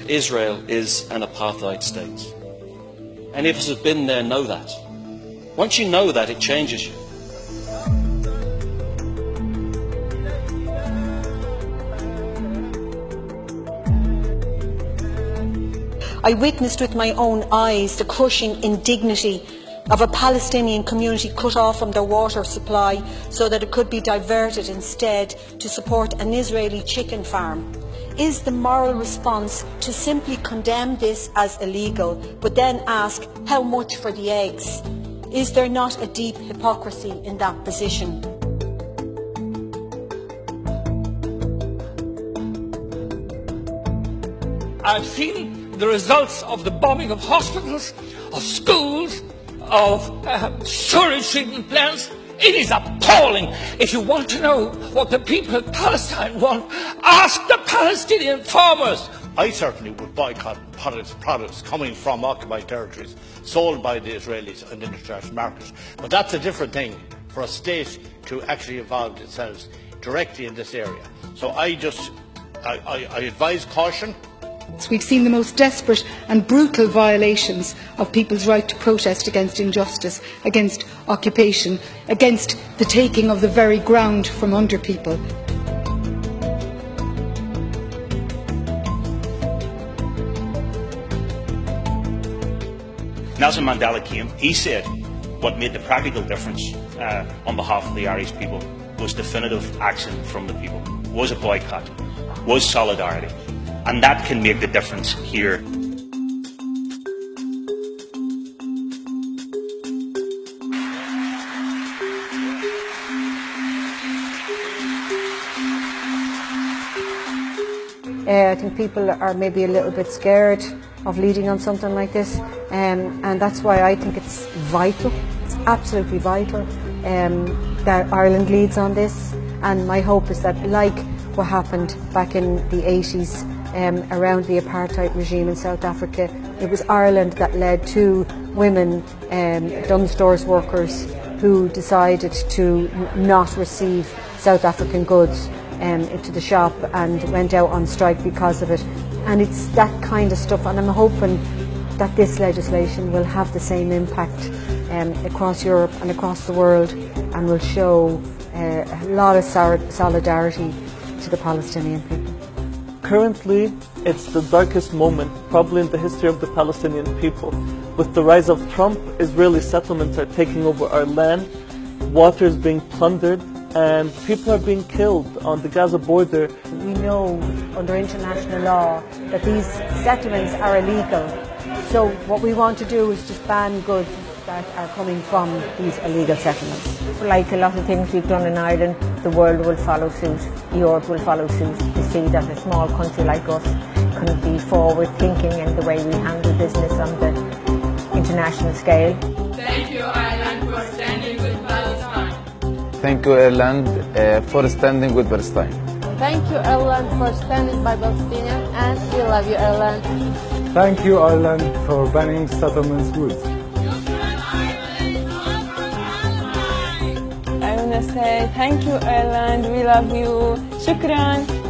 Israel is an apartheid state. Any of us who've been there know that. Once you know that, it changes you. I witnessed with my own eyes the crushing indignity of a Palestinian community cut off from their water supply so that it could be diverted instead to support an Israeli chicken farm. Is the moral response to simply condemn this as illegal, but then ask how much for the eggs? Is there not a deep hypocrisy in that position? I've seen the results of the bombing of hospitals, of schools, of sewage treatment plants. It is appalling. If you want to know what the people of Palestine want, ask the Palestinian farmers. I certainly would boycott products coming from occupied territories sold by the Israelis in the international market. But that's a different thing for a state to actually involve themselves directly in this area. So I advise caution. We've seen the most desperate and brutal violations of people's right to protest against injustice, against occupation, against the taking of the very ground from under people. Nelson Mandela came, he said what made the practical difference on behalf of the Irish people was definitive action from the people, was a boycott, was solidarity. And that can make the difference here. I think people are maybe a little bit scared of leading on something like this, and that's why I think it's vital, it's absolutely vital that Ireland leads on this. And my hope is that, like what happened back in the 80s, around the apartheid regime in South Africa, it was Ireland that led two women, Dunnes Stores workers, who decided to not receive South African goods into the shop and went out on strike because of it. And it's that kind of stuff, and I'm hoping that this legislation will have the same impact across Europe and across the world, and will show a lot of solidarity to the Palestinian people. Currently, it's the darkest moment probably in the history of the Palestinian people. With the rise of Trump, Israeli settlements are taking over our land, water is being plundered, and people are being killed on the Gaza border. We know under international law that these settlements are illegal. So what we want to do is just ban goods that are coming from these illegal settlements. Like a lot of things we've done in Ireland, the world will follow suit, Europe will follow suit, to see that a small country like us can be forward thinking in the way we handle business on the international scale. Thank you, Ireland, for standing with Palestine. Thank you, Ireland, for standing with Palestine. Thank you, Ireland, for standing by Palestinians, and we love you, Ireland. Thank you, Ireland, for banning settlements goods. I want to say thank you, Ireland, we love you. Shukran.